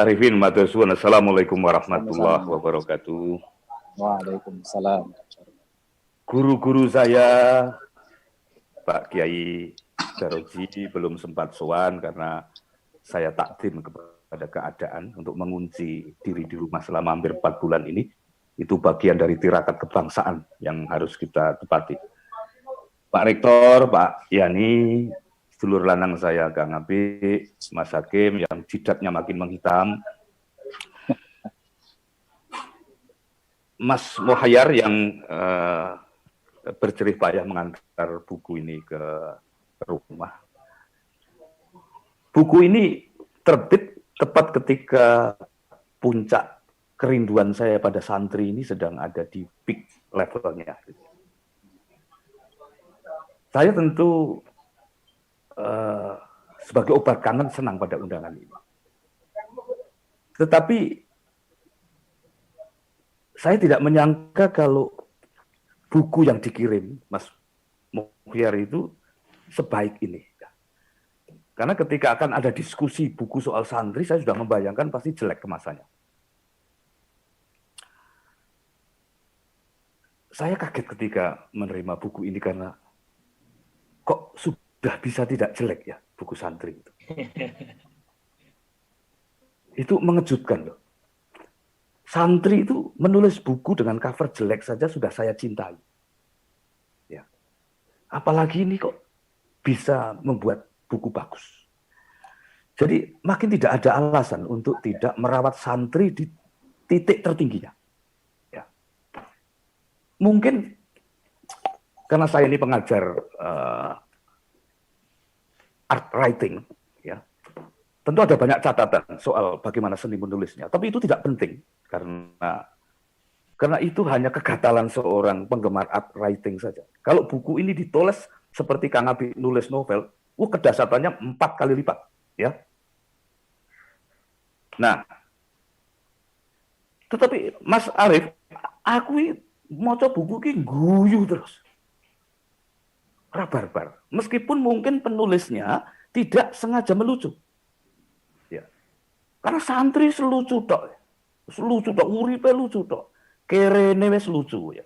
Arifin matur suwun. Assalamualaikum warahmatullahi Sama-sama. wabarakatuh. Waalaikumsalam. Guru-guru saya, Pak Kiai Daroji belum sempat sowan karena saya takdim kepada keadaan untuk mengunci diri di rumah selama hampir 4 bulan ini. Itu bagian dari tirakat kebangsaan yang harus kita tepati. Pak Rektor, Pak Yani, sedulur lanang saya Kang Abi, Mas Hakim yang jidatnya makin menghitam, Mas Mohayyar yang berjerih payah mengantar buku ini ke rumah. Buku ini terbit tepat ketika puncak kerinduan saya pada santri ini sedang ada di peak levelnya. Saya tentu sebagai obat kangen senang pada undangan ini. Tetapi saya tidak menyangka kalau buku yang dikirim Mas Mohayyar itu sebaik ini. Karena ketika akan ada diskusi buku soal santri, saya sudah membayangkan pasti jelek kemasannya. Saya kaget ketika menerima buku ini karena kok sudah bisa tidak jelek ya buku santri itu. Itu mengejutkan loh. Santri itu menulis buku dengan cover jelek saja sudah saya cintai. Ya. Apalagi ini kok bisa membuat buku bagus. Jadi makin tidak ada alasan untuk tidak merawat santri di titik tertingginya. Ya. Mungkin karena saya ini pengajar art writing, ya, tentu ada banyak catatan soal bagaimana seni menulisnya. Tapi itu tidak penting karena itu hanya kegatalan seorang penggemar art writing saja. Kalau buku ini ditulis seperti Kang Abi nulis novel, kedasatannya 4 kali lipat, ya. Nah, tetapi Mas Arif, aku mau coba buku ini guyu terus. Rabarbar. Meskipun mungkin penulisnya tidak sengaja melucu. Ya. Karena santri selucu tok. Selucu tok, uripe lucu tok. Kerene wis lucu ya.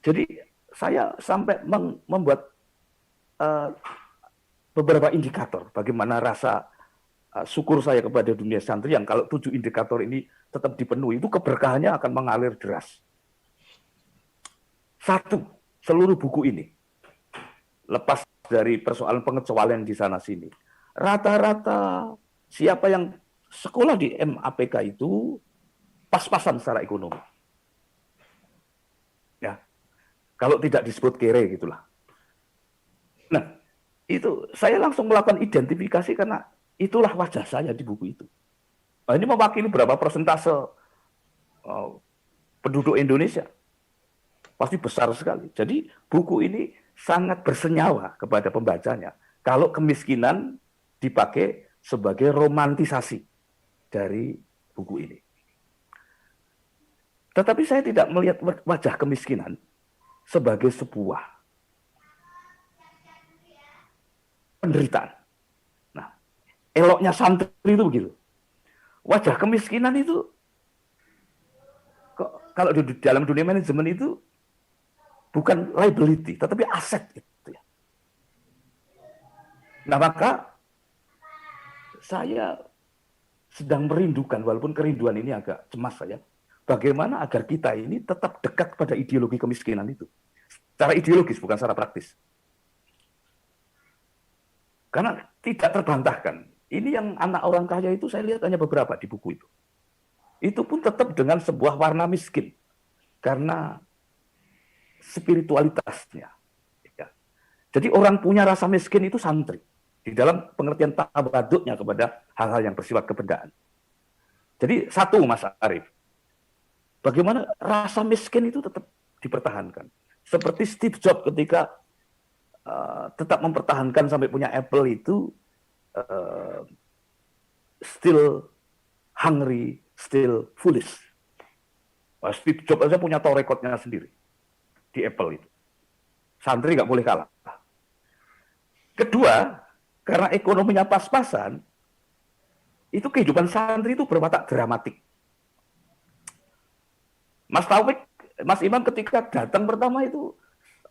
Jadi saya sampai membuat beberapa indikator bagaimana rasa syukur saya kepada dunia santri yang kalau 7 indikator ini tetap dipenuhi, itu keberkahannya akan mengalir deras. 1, seluruh buku ini, lepas dari persoalan pengecualian di sana-sini, rata-rata siapa yang sekolah di MAPK itu pas-pasan secara ekonomi. Ya, kalau tidak disebut kere gitulah. Nah, itu saya langsung melakukan identifikasi karena itulah wajah saya di buku itu. Nah, ini mewakili berapa persentase penduduk Indonesia? Pasti besar sekali. Jadi buku ini sangat bersenyawa kepada pembacanya. Kalau kemiskinan dipakai sebagai romantisasi dari buku ini. Tetapi saya tidak melihat wajah kemiskinan sebagai sebuah penderitaan. Nah, eloknya santri itu begitu. Wajah kemiskinan itu, kalau di dalam dunia manajemen itu, bukan liability, tetapi aset. Gitu ya. Nah, maka saya sedang merindukan, walaupun kerinduan ini agak cemas saya, bagaimana agar kita ini tetap dekat pada ideologi kemiskinan itu. Secara ideologis, bukan secara praktis. Karena tidak terbantahkan. Ini yang anak orang kaya itu saya lihat hanya beberapa di buku itu. Itu pun tetap dengan sebuah warna miskin. Karena spiritualitasnya. Ya. Jadi orang punya rasa miskin itu santri. Di dalam pengertian tabaduknya kepada hal-hal yang bersifat kebendaan. Jadi 1, Mas Arif, bagaimana rasa miskin itu tetap dipertahankan. Seperti Steve Jobs ketika tetap mempertahankan sampai punya Apple itu still hungry, still foolish. Steve Jobs aja punya tahu rekodnya sendiri di Apple itu. Santri nggak boleh kalah. Kedua, karena ekonominya pas-pasan, itu kehidupan santri itu berwatak dramatik. Mas Taufik, Mas Imam ketika datang pertama itu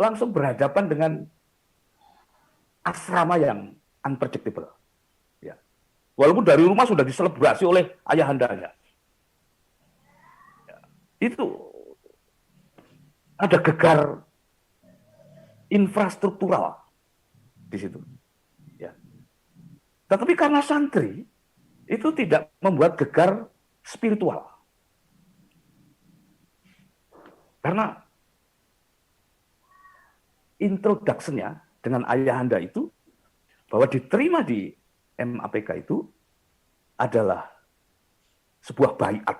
langsung berhadapan dengan asrama yang unpredictable. Ya. Walaupun dari rumah sudah diselebrasi oleh ayahandanya. Ya. Itu ada gegar infrastruktural di situ. Ya. Tetapi karena santri itu tidak membuat gegar spiritual. Karena introduction-nya dengan ayahanda itu bahwa diterima di MAPK itu adalah sebuah baiat.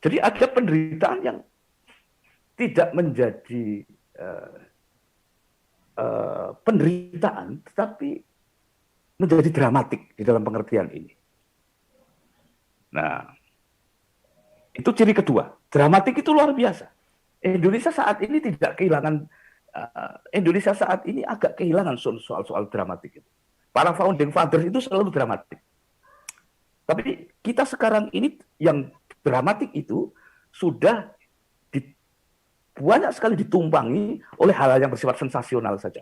Jadi ada penderitaan yang tidak menjadi penderitaan, tetapi menjadi dramatik di dalam pengertian ini. Nah, itu ciri kedua. Dramatik itu luar biasa. Indonesia saat ini tidak kehilangan, Indonesia saat ini agak kehilangan soal-soal dramatik itu. Para founding fathers itu selalu dramatik. Tapi kita sekarang ini yang dramatik itu sudah banyak sekali ditumpangi oleh hal-hal yang bersifat sensasional saja.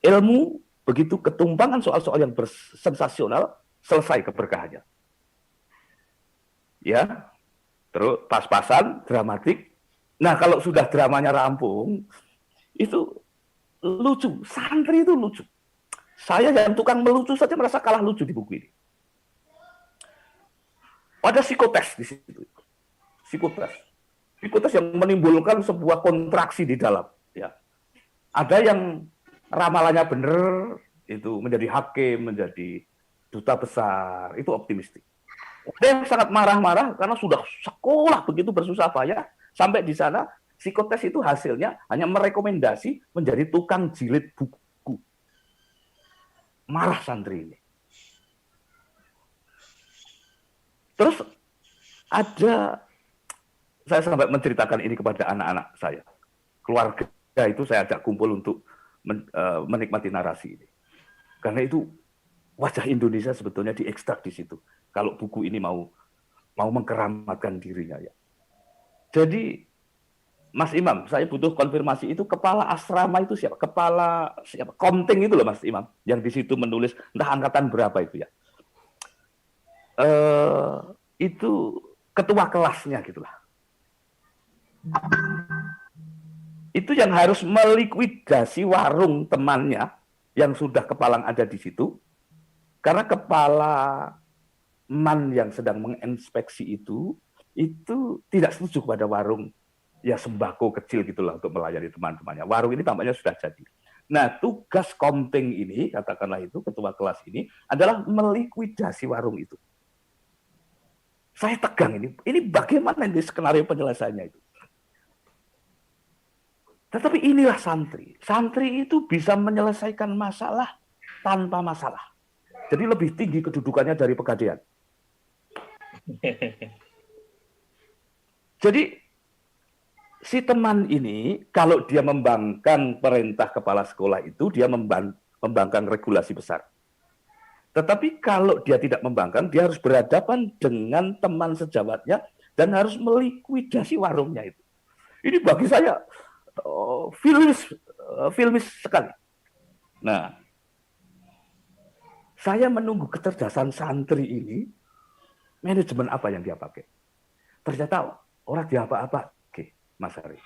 Ilmu begitu ketumpangan soal-soal yang bersensasional, selesai keberkahannya. Ya, terus pas-pasan, dramatik. Nah, kalau sudah dramanya rampung, itu lucu. Santri itu lucu. Saya yang tukang melucu saja merasa kalah lucu di buku ini. Ada psikotes di situ. Psikotes yang menimbulkan sebuah kontraksi di dalam. Ya. Ada yang ramalannya benar, itu menjadi hakim, menjadi duta besar, itu optimistik. Ada yang sangat marah-marah karena sudah sekolah begitu bersusah payah, sampai di sana psikotes itu hasilnya hanya merekomendasi menjadi tukang jilid buku. Marah santri ini. Terus ada, saya sampai menceritakan ini kepada anak-anak saya. Keluarga itu saya ajak kumpul untuk menikmati narasi ini. Karena itu wajah Indonesia sebetulnya diekstrak di situ. Kalau buku ini mau mengkeramatkan dirinya ya. Jadi Mas Imam, saya butuh konfirmasi itu kepala asrama itu siapa? Kepala siapa? Komting itu loh Mas Imam, yang di situ menulis entah angkatan berapa itu ya. Itu ketua kelasnya gitulah. Itu yang harus melikuidasi warung temannya yang sudah kepalang ada di situ. Karena kepala man yang sedang menginspeksi itu tidak setuju pada warung ya sembako kecil gitulah untuk melayani teman-temannya. Warung ini tampaknya sudah jadi. Nah, tugas Komting ini, katakanlah itu, ketua kelas ini, adalah melikuidasi warung itu. Saya tegang ini. Ini bagaimana di skenario penyelesaiannya itu. Tetapi inilah santri. Santri itu bisa menyelesaikan masalah tanpa masalah. Jadi lebih tinggi kedudukannya dari pegadaian. Jadi si teman ini kalau dia membangkang perintah kepala sekolah itu, dia membangkang regulasi besar. Tetapi kalau dia tidak membangkang, dia harus berhadapan dengan teman sejawatnya dan harus melikuidasi warungnya itu. Ini bagi saya filmis sekali. Nah, saya menunggu kecerdasan santri ini, manajemen apa yang dia pakai. Ternyata orang dia apa-apa, Mas Ari.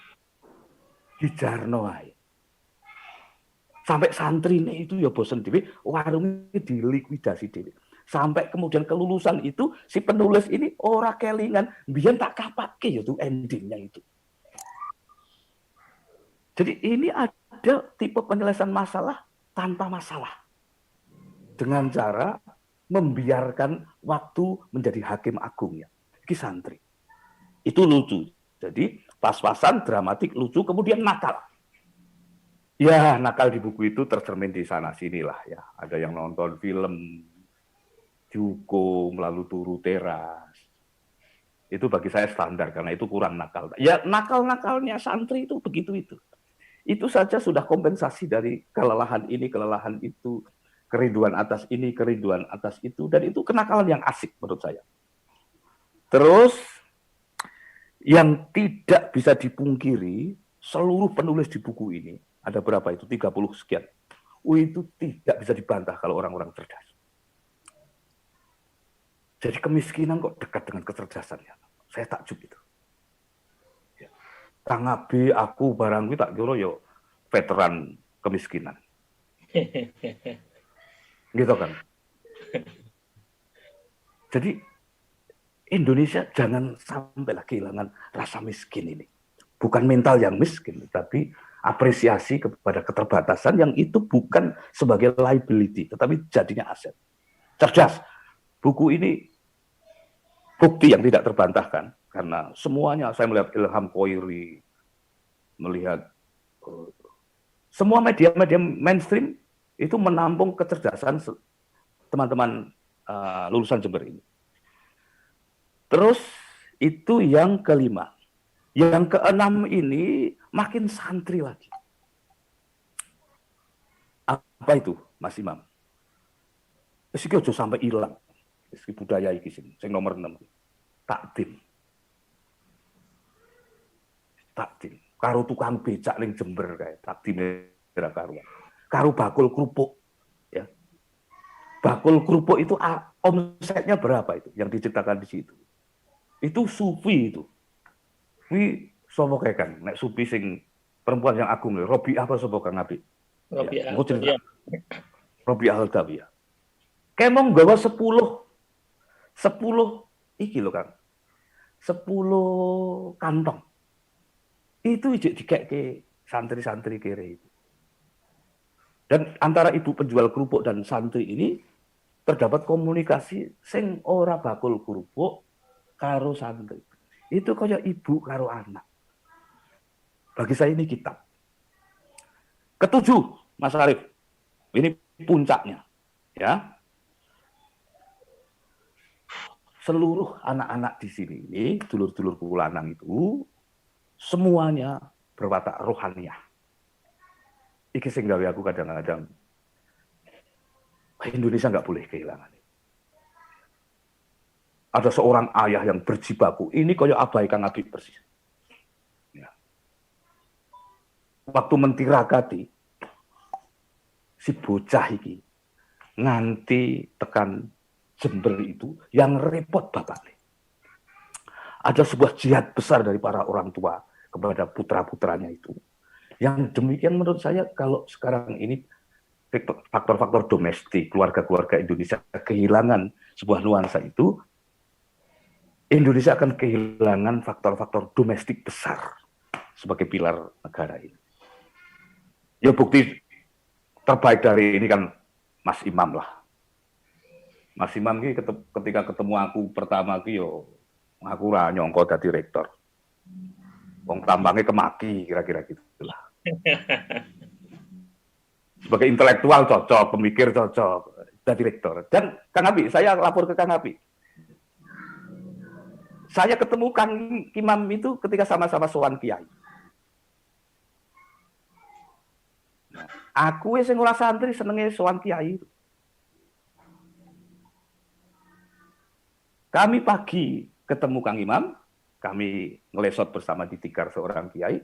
Dijarno ae. Sampai santri ini itu ya bosen dewe, warungnya dilikuidasi dewe. Sampai kemudian kelulusan itu, si penulis ini ora kelingan, biyen tak kapake ya tuh endingnya itu. Jadi ini ada tipe penyelesaian masalah tanpa masalah. Dengan cara membiarkan waktu menjadi hakim agungnya. Ini santri. Itu lucu. Jadi pas-pasan, dramatik, lucu, kemudian nakal. Ya, nakal di buku itu tercermin di sana-sini lah ya. Ada yang nonton film, dihukum, lalu turu teras. Itu bagi saya standar, karena itu kurang nakal. Ya, nakal-nakalnya santri itu begitu itu. Itu saja sudah kompensasi dari kelelahan ini, kelelahan itu. kerinduan atas ini, kerinduan atas itu, dan itu kenakalan yang asik menurut saya. Terus yang tidak bisa dipungkiri, seluruh penulis di buku ini, ada berapa itu? 30 sekian. Itu tidak bisa dibantah kalau orang-orang cerdas. Jadi kemiskinan kok dekat dengan kecerdasannya. Saya takjub itu. Kang Abi, aku barang kuwi tak kira yo veteran kemiskinan. Gitu kan. Jadi Indonesia jangan sampai kehilangan rasa miskin ini. Bukan mental yang miskin, tapi apresiasi kepada keterbatasan yang itu bukan sebagai liability, tetapi jadinya aset. Cerdas. Buku ini bukti yang tidak terbantahkan, karena semuanya saya melihat Ilham Koiri, melihat semua media-media mainstream itu menampung kecerdasan teman-teman lulusan Jember ini. Terus itu yang kelima. Yang keenam ini makin santri lagi. Apa itu, Mas Imam? Iki aja sampai hilang. Iki budaya iki sing nomor 6. Takdim. Takdim. Karo tukang becak ning Jember kae, takdime ora karuan. Karo bakul kerupuk, ya. Bakul kerupuk itu omsetnya berapa itu yang diciptakan di situ? Itu sufi itu. Kuwi sapa kae kan? Nek sufi sing perempuan yang agung, Robi apa sapa Kang Abi? Robi ya, Robi Al-Dawiyah. Kayak mau nggawa 10 iki lho Kang. 10 kantong. Itu ijek dikekke santri-santri kere itu. Dan antara ibu penjual kerupuk dan santri ini terdapat komunikasi sing ora bakul kerupuk karo santri. Itu kayak ibu karo anak. Bagi saya ini kitab. Ketujuh, Mas Arif. Ini puncaknya. Ya. Seluruh anak-anak di sini ini, dulur-dulur Kulanang itu, semuanya berwatak rohaniah. Iki sing gawe aku kadang-kadang Indonesia nggak boleh kehilangan. Ada seorang ayah yang berjibaku. Ini koyo abai Kang Abi persis. Ya. Waktu mentirakati si bocah iki nganti tekan Jember itu yang repot bapaknya. Ada sebuah jihad besar dari para orang tua kepada putra-putranya itu. Yang demikian menurut saya kalau sekarang ini faktor-faktor domestik, keluarga-keluarga Indonesia kehilangan sebuah nuansa itu, Indonesia akan kehilangan faktor-faktor domestik besar sebagai pilar negara ini. Ya bukti terbaik dari ini kan Mas Imam lah. Mas Imam ini ketika ketemu aku pertama ki yo aku ora nyongko dadi rektor. Wong tampangnya kemaki kira-kira gitulah. Sebagai intelektual cocok, pemikir cocok, dadi rektor. Dan Kang Abi, saya lapor ke Kang Abi. Saya ketemu Kang Imam itu ketika sama-sama sowan kiai. Nah, aku sing ora santri senenge sowan kiai. Kami pagi ketemu Kang Imam, kami ngelesot bersama di tikar seorang kiai.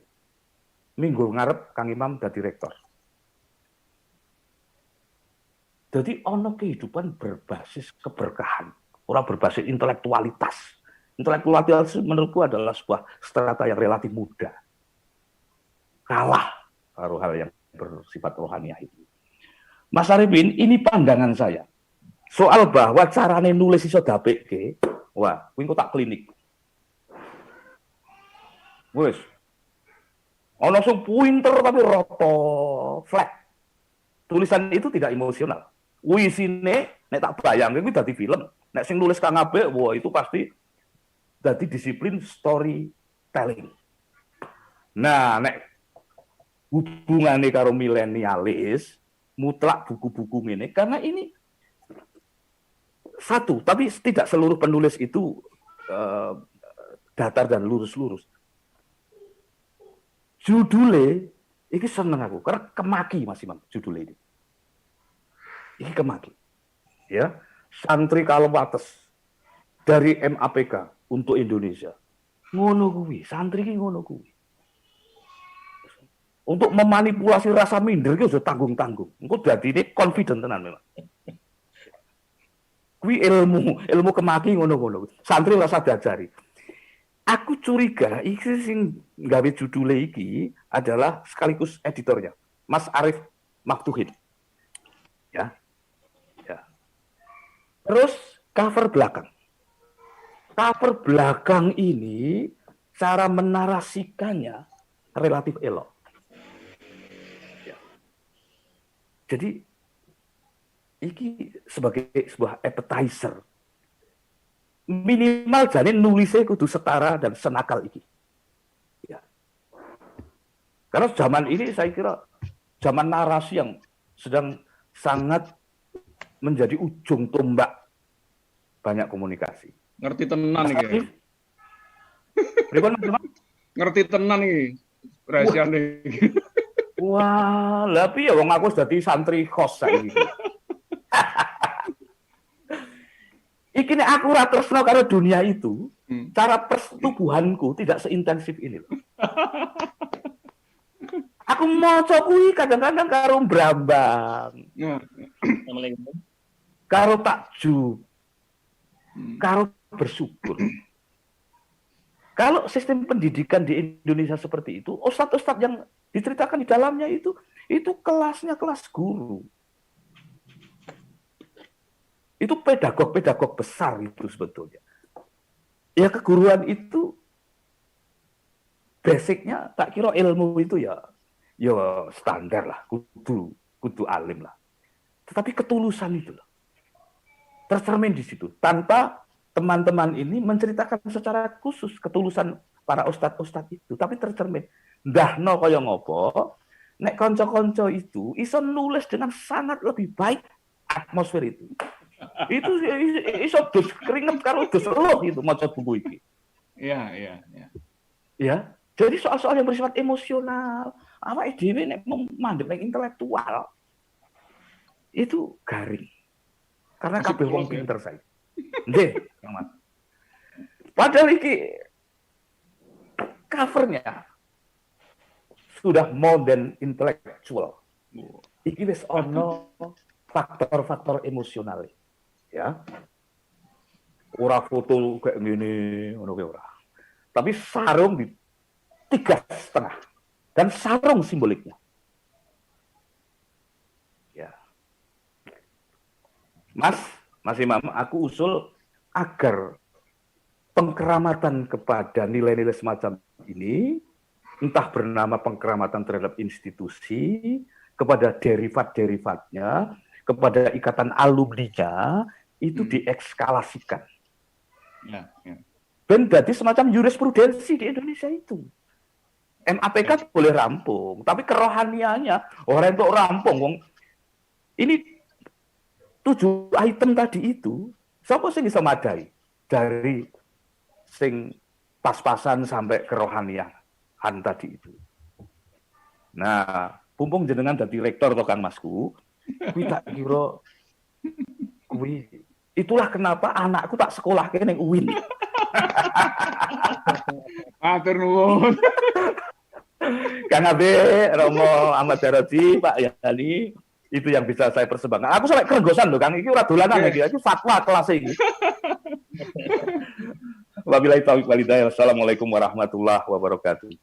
Minggu ngarep Kang Imam dadi rektor. Jadi ono kehidupan berbasis keberkahan, orang berbasis intelektualitas. Intelektualitas menurutku adalah sebuah strata yang relatif muda. Kalah karo hal yang bersifat rohaniah itu. Mas Arifin, ini pandangan saya. Soal bahwa carane nulis iso dapeke, wah, kuwi engko tak klinik. Wes. Ono sing pinter tapi roto, flat. Tulisan itu tidak emosional. Wisine nek tak bayangke kuwi dadi film. Nek sing nulis Kang Abe, wah itu pasti dadi disiplin storytelling. Nah, nek hubungane karo milenialis, mutlak buku-buku ngene karena ini satu, tapi tidak seluruh penulis itu datar dan lurus-lurus. Judulnya, ini seneng aku, karena kemaki Mas Imam, judulnya ini. Iki kemaki. Ya, santri Kalewates dari MAPK untuk Indonesia. Ngono kuwi, santri ki ngono kuwi. Untuk memanipulasi rasa minder ki sudah tanggung-tanggung. Engko dadine confident tenan memang. Kuwi ilmu kemaki ngono-ngono. Santri rasa diajari. Aku curiga iki sing gawe judule iki adalah sekaligus editornya, Mas Arif Maftuhin. Ya. Ya. Terus cover belakang. Cover belakang ini cara menarasikannya relatif elok. Ya. Jadi iki sebagai sebuah appetizer. Minimal jane nulisnya kudu setara dan senakal iki. Ya. Karena zaman ini saya kira zaman narasi yang sedang sangat menjadi ujung tombak banyak komunikasi. Ngerti tenan iki. Ngerti tenan iki. Rahasiane iki. Wah, lah piye wong aku dadi santri kos saiki. Iki nek aku ora tresno karo dunia itu, cara persetubuhanku tidak seintensif ini loh. Aku maca kuwi kadang-kadang karo Brambang. Assalamualaikum. Karo takjub. Karo bersyukur. Kalau sistem pendidikan di Indonesia seperti itu, ustadz-ustadz yang diceritakan di dalamnya itu kelasnya kelas guru. Itu pedagog-pedagog besar itu sebetulnya. Ya keguruan itu basicnya tak kira ilmu itu ya standar lah, kudu alim lah. Tetapi ketulusan itu loh. Tercermin di situ. Tanpa teman-teman ini menceritakan secara khusus ketulusan para ustadz-ustadz itu, tapi tercermin. Ndahno kaya ngopo, nek kanca-kanca itu iso nulis dengan sangat lebih baik atmosfer itu. Itu iso dus keringet karo dus eluh itu maca buku iki. Iya. Ya, jadi soal-soal yang bersifat emosional, awake dhewe nek mandeg ning intelektual itu garing. Karena kabeh wong pinter saiki. Nggih, Mas. Padahal iki covernya sudah more than intellectual. Iki wis ono faktor-faktor emosional. Ya. Ora foto kayak gini, ngono kuwi ora. Tapi sarung di 3,5 dan sarung simboliknya. Ya. Mas Imam, aku usul agar pengkeramatan kepada nilai-nilai semacam ini, entah bernama pengkeramatan terhadap institusi, kepada derivat-derivatnya, kepada ikatan alumninya, itu diekskalasikan. Ya. Dan jadi semacam jurisprudensi di Indonesia itu. MAPK boleh rampung, tapi kerohaniannya orang itu rampung. Ini 7 item tadi itu, siapa sih bisa madai dari sing pas-pasan sampai kerohanian tadi itu. Nah, pumpung jenengan dadi rektor to Kang Masku, kuwi tak kira kuwi itulah kenapa anakku tak sekolah ning UIN. Matur nuwun. Kang Abe, Romo Ahmad Daroji, Pak Yani, itu yang bisa saya persembahkan. Aku sampai kerenggosan loh, Kang. Iki ora dolanan iki, iki fatwa kelas iki. Wabillahi taufiq wal hidayah. Wassalamualaikum warahmatullahi wabarakatuh.